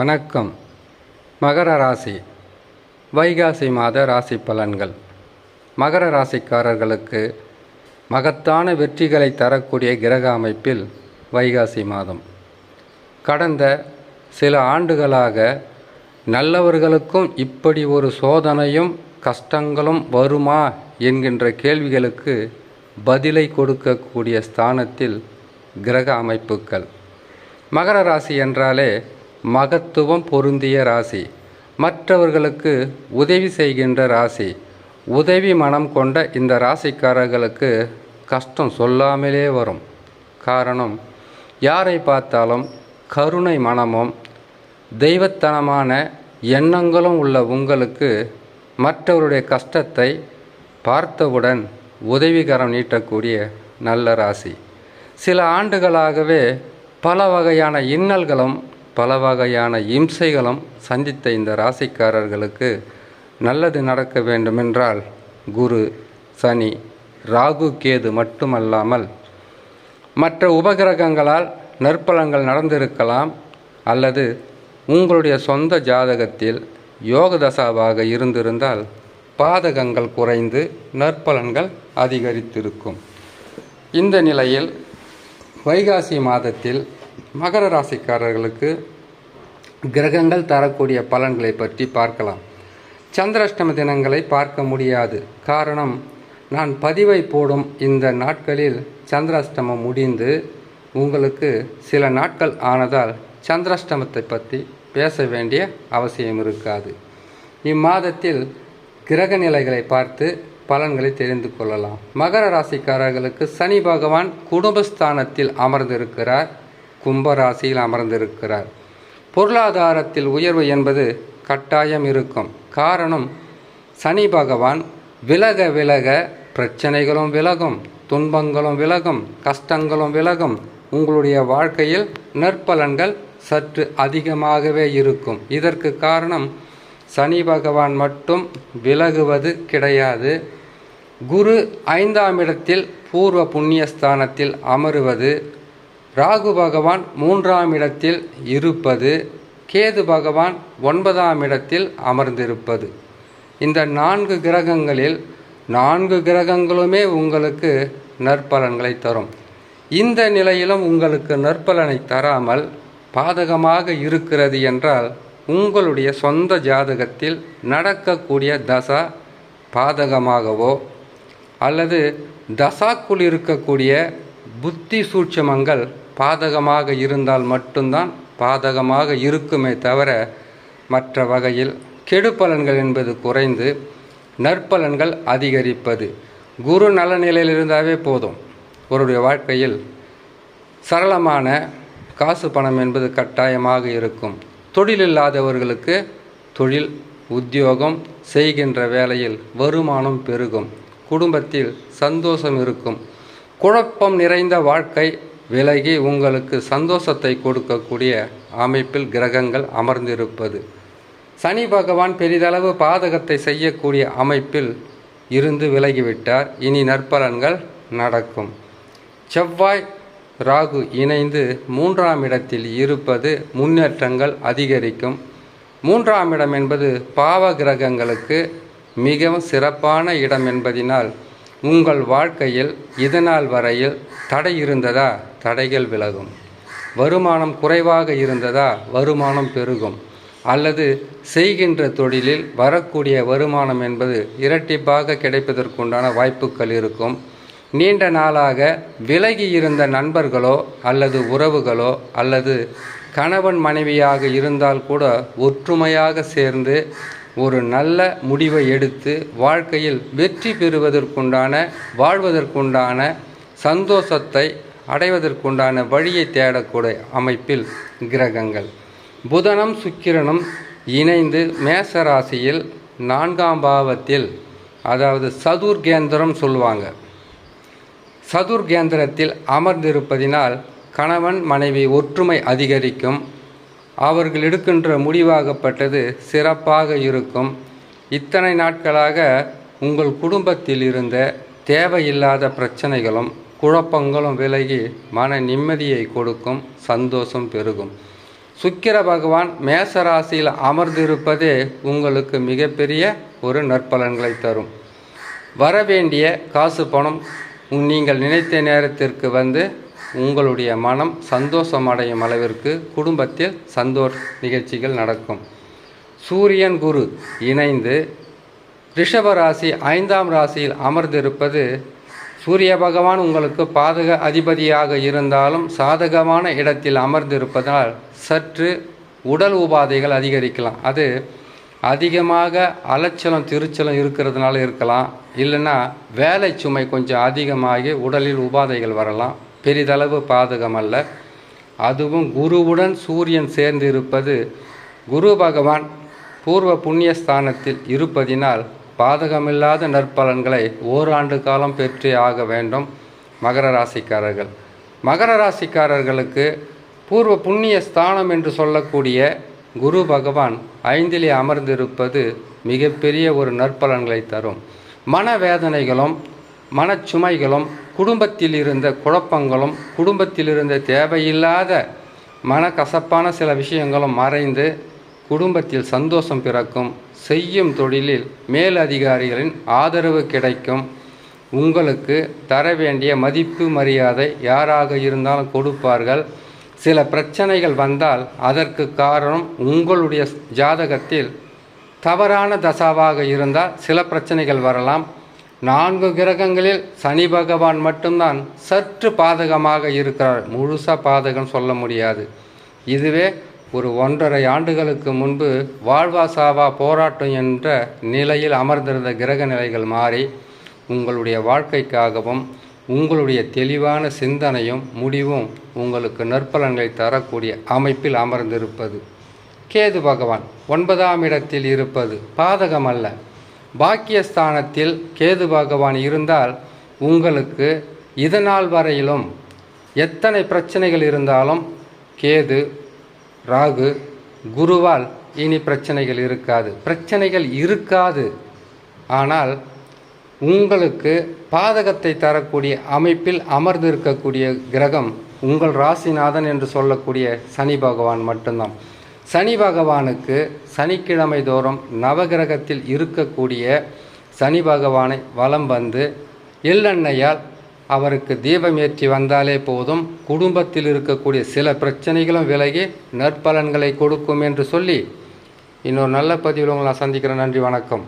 வணக்கம். மகர ராசி வைகாசி மாத ராசி பலன்கள். மகர ராசிக்காரர்களுக்கு மகத்தான வெற்றிகளை தரக்கூடிய கிரக அமைப்பில் வைகாசி மாதம். கடந்த சில ஆண்டுகளாக நல்லவர்களுக்கும் இப்படி ஒரு சோதனையும் கஷ்டங்களும் வருமா என்கின்ற கேள்விகளுக்கு பதிலை கொடுக்கக்கூடிய ஸ்தானத்தில் கிரக அமைப்புகள். மகர ராசி என்றாலே மகத்துவம் பொருந்திய ராசி, மற்றவர்களுக்கு உதவி செய்கின்ற ராசி. உதவி மனம் கொண்ட இந்த ராசிக்காரர்களுக்கு கஷ்டம் சொல்லாமலே வரும். காரணம், யாரை பார்த்தாலும் கருணை மனமும் தெய்வத்தனமான எண்ணங்களும் உள்ள உங்களுக்கு மற்றவருடைய கஷ்டத்தை பார்த்தவுடன் உதவிகரம் நீட்டக்கூடிய நல்ல ராசி. சில ஆண்டுகளாகவே பல வகையான இன்னல்களும் பல வகையான இம்சைகளும் சந்தித்த இந்த ராசிக்காரர்களுக்கு நல்லது நடக்க வேண்டுமென்றால் குரு, சனி, ராகு, கேது மட்டுமல்லாமல் மற்ற உபகிரகங்களால் நற்பலன்கள் நடந்திருக்கலாம். அல்லது உங்களுடைய சொந்த ஜாதகத்தில் யோக தசாவாக இருந்திருந்தால் பாதகங்கள் குறைந்து நற்பலன்கள் அதிகரித்திருக்கும். இந்த நிலையில் வைகாசி மாதத்தில் மகர ராசிக்காரர்களுக்கு கிரகங்கள் தரக்கூடிய பலன்களை பற்றி பார்க்கலாம். சந்திராஷ்டம தினங்களை பார்க்க முடியாது. காரணம், நான் பதிவை போடும் இந்த நாட்களில் சந்திராஷ்டமம் முடிந்து உங்களுக்கு சில நாட்கள் ஆனதால் சந்திராஷ்டமத்தை பற்றி பேச வேண்டிய அவசியம் இருக்காது. இம்மாதத்தில் கிரக நிலைகளை பார்த்து பலன்களை தெரிந்து கொள்ளலாம். மகர ராசிக்காரர்களுக்கு சனி பகவான் குடும்பஸ்தானத்தில் அமர்ந்திருக்கிறார், கும்பராசியில் அமர்ந்திருக்கிறார். பொருளாதாரத்தில் உயர்வு என்பது கட்டாயம் இருக்கும். காரணம், சனி பகவான் விலக விலக பிரச்சனைகளும் விலகும், துன்பங்களும் விலகும், கஷ்டங்களும் விலகும். உங்களுடைய வாழ்க்கையில் நற்பலன்கள் சற்று அதிகமாகவே இருக்கும். இதற்கு காரணம், சனி பகவான் மட்டும் விலகுவது கிடையாது. குரு 5ஆம் இடத்தில் பூர்வ புண்ணியஸ்தானத்தில் அமருவது, ராகு பகவான் 3ஆம் இடத்தில் இருப்பது, கேது பகவான் 9ஆம் இடத்தில் அமர்ந்திருப்பது. இந்த 4 கிரகங்களில் 4 கிரகங்களுமே உங்களுக்கு நற்பலன்களை தரும். இந்த நிலையிலும் உங்களுக்கு நற்பலனை தராமல் பாதகமாக இருக்கிறது என்றால் உங்களுடைய சொந்த ஜாதகத்தில் நடக்கக்கூடிய தசா பாதகமாகவோ அல்லது தசாக்குள் இருக்கக்கூடிய புத்தி சூட்சமங்கள் பாதகமாக இருந்தால் மட்டும்தான் பாதகமாக இருக்குமே தவிர மற்ற வகையில் கெடுபலன்கள் என்பது குறைந்து நற்பலன்கள் அதிகரிப்பது. குரு நல்ல நிலையில் இருந்தாவே போதும். அவருடைய வாழ்க்கையில் சரளமான காசு பணம் என்பது கட்டாயமாக இருக்கும். தொழில் இல்லாதவர்களுக்கு தொழில், உத்தியோகம், செய்கின்ற வேலையில் வருமானம் பெருகும், குடும்பத்தில் சந்தோஷம் இருக்கும். குழப்பம் நிறைந்த வாழ்க்கை விலகி உங்களுக்கு சந்தோஷத்தை கொடுக்கக்கூடிய அமைப்பில் கிரகங்கள் அமர்ந்திருப்பது. சனி பகவான் பெரிதளவு பாதகத்தை செய்யக்கூடிய அமைப்பில் இருந்து விலகிவிட்டார். இனி நற்பலன்கள் நடக்கும். செவ்வாய், ராகு இணைந்து 3ஆம் இடத்தில் இருப்பது முன்னேற்றங்கள் அதிகரிக்கும். 3ஆம் இடம் என்பது பாவ கிரகங்களுக்கு மிகவும் சிறப்பான இடம் என்பதினால் உங்கள் வாழ்க்கையில் இதனால் வரையில் தடை இருந்ததா, தடைகள் விலகும். வருமானம் குறைவாக இருந்ததா, வருமானம் பெருகும். அல்லது செய்கின்ற தொழிலில் வரக்கூடிய வருமானம் என்பது இரட்டிப்பாக கிடைப்பதற்குண்டான வாய்ப்புகள் இருக்கும். நீண்ட நாளாக விலகி இருந்த நண்பர்களோ அல்லது உறவுகளோ அல்லது கணவன் மனைவியாக இருந்தால் கூட ஒற்றுமையாக சேர்ந்து ஒரு நல்ல முடிவை எடுத்து வாழ்க்கையில் வெற்றி பெறுவதற்குண்டான, வாழ்வதற்குண்டான, சந்தோஷத்தை அடைவதற்குண்டான வழியை தேடக்கூடிய அமைப்பில் கிரகங்கள். புதனும் சுக்கிரனும் இணைந்து மேசராசியில் 4ஆம் பாவத்தில், அதாவது சதுர்கேந்திரம் சொல்லுவாங்க, சதுர்கேந்திரத்தில் அமர்ந்திருப்பதினால் கணவன் மனைவி ஒற்றுமை அதிகரிக்கும். அவர்கள் எடுக்கின்ற முடிவாகப்பட்டது சிறப்பாக இருக்கும். இத்தனை நாட்களாக உங்கள் குடும்பத்தில் இருந்த தேவையில்லாத பிரச்சனைகளும் குழப்பங்களும் விலகி மன நிம்மதியை கொடுக்கும், சந்தோஷம் பெருகும். சுக்கிர பகவான் மேச ராசியில் அமர்ந்திருப்பதே உங்களுக்கு மிகப்பெரிய ஒரு நற்பலன்களை தரும். வரவேண்டிய காசு பணம் நீங்கள் நினைத்த நேரத்திற்கு வந்து உங்களுடைய மனம் சந்தோஷம் அடையும் அளவிற்கு குடும்பத்தில் சந்தோஷ நிகழ்ச்சிகள் நடக்கும். சூரியன் குரு இணைந்து ரிஷப ராசி 5ஆம் ராசியில் அமர்ந்திருப்பது, சூரிய பகவான் உங்களுக்கு பாதக அதிபதியாக இருந்தாலும் சாதகமான இடத்தில் அமர்ந்திருப்பதால் சற்று உடல் உபாதைகள் அதிகரிக்கலாம். அது அதிகமாக அலைச்சலம் திருச்சலம் இருக்கிறதுனால இருக்கலாம், இல்லைன்னா வேலை சுமை கொஞ்சம் அதிகமாகி உடலில் உபாதைகள் வரலாம். பெரிதளவு பாதகம் அல்ல. அதுவும் குருவுடன் சூரியன் சேர்ந்து இருப்பது, குரு பகவான் பூர்வ புண்ணிய ஸ்தானத்தில் இருப்பதினால் பாதகமில்லாத நற்பலன்களை ஓராண்டு காலம் பெற்றே ஆக வேண்டும். மகர ராசிக்காரர்கள், மகர ராசிக்காரர்களுக்கு பூர்வ புண்ணிய ஸ்தானம் என்று சொல்லக்கூடிய குரு பகவான் 5லே அமர்ந்திருப்பது மிகப்பெரிய ஒரு நற்பலன்களை தரும். மனவேதனைகளும் மனச்சுமைகளும் குடும்பத்தில் இருந்த குழப்பங்களும் குடும்பத்தில் இருந்த தேவையில்லாத மனக்கசப்பான சில விஷயங்களும் மறைந்து குடும்பத்தில் சந்தோஷம் பிறக்கும். செய்யும் தொழிலில் மேலதிகாரிகளின் ஆதரவு கிடைக்கும். உங்களுக்கு தர வேண்டிய மதிப்பு மரியாதை யாராக இருந்தாலும் கொடுப்பார்கள். சில பிரச்சனைகள் வந்தால் அதற்கு காரணம் உங்களுடைய ஜாதகத்தில் தவறான தசாவாக இருந்தால் சில பிரச்சனைகள் வரலாம். 4 கிரகங்களில் சனி பகவான் மட்டும்தான் சற்று பாதகமாக இருக்கிறார். முழுசாக பாதகம் சொல்ல முடியாது. இதுவே ஒரு 1.5 ஆண்டுகளுக்கு முன்பு வாழ்வா சாவா போராட்டம் என்ற நிலையில் அமர்ந்திருந்த கிரக நிலைகள் மாறி உங்களுடைய வாழ்க்கைக்காகவும் உங்களுடைய தெளிவான சிந்தனையும் முடிவும் உங்களுக்கு நற்பலன்களை தரக்கூடிய அமைப்பில் அமர்ந்திருப்பது. கேது பகவான் 9ஆம் இடத்தில் இருப்பது பாதகம் அல்ல. பாக்கியஸ்தானத்தில் கேது பகவான் இருந்தால் உங்களுக்கு இதனால் வரையிலும் எத்தனை பிரச்சனைகள் இருந்தாலும் கேது ராகு குருவால் இனி பிரச்சனைகள் இருக்காது. பிரச்சனைகள் இருக்காது, ஆனால் உங்களுக்கு பாதகத்தை தரக்கூடிய அமைப்பில் அமர்ந்திருக்கக்கூடிய கிரகம் உங்கள் ராசிநாதன் என்று சொல்லக்கூடிய சனி பகவான் மட்டும்தான். சனி பகவானுக்கு சனிக்கிழமை தோறும் நவகிரகத்தில் இருக்கக்கூடிய சனி பகவானை வலம் வந்து எள்ளெண்ணெயால் அவருக்கு தீபம் ஏற்றி வந்தாலே போதும், குடும்பத்தில் இருக்கக்கூடிய சில பிரச்சனைகளும் விலகி நற்பலன்களை கொடுக்கும் என்று சொல்லி இன்னொரு நல்ல பதிவில் உங்களை சந்திக்கிறேன். நன்றி, வணக்கம்.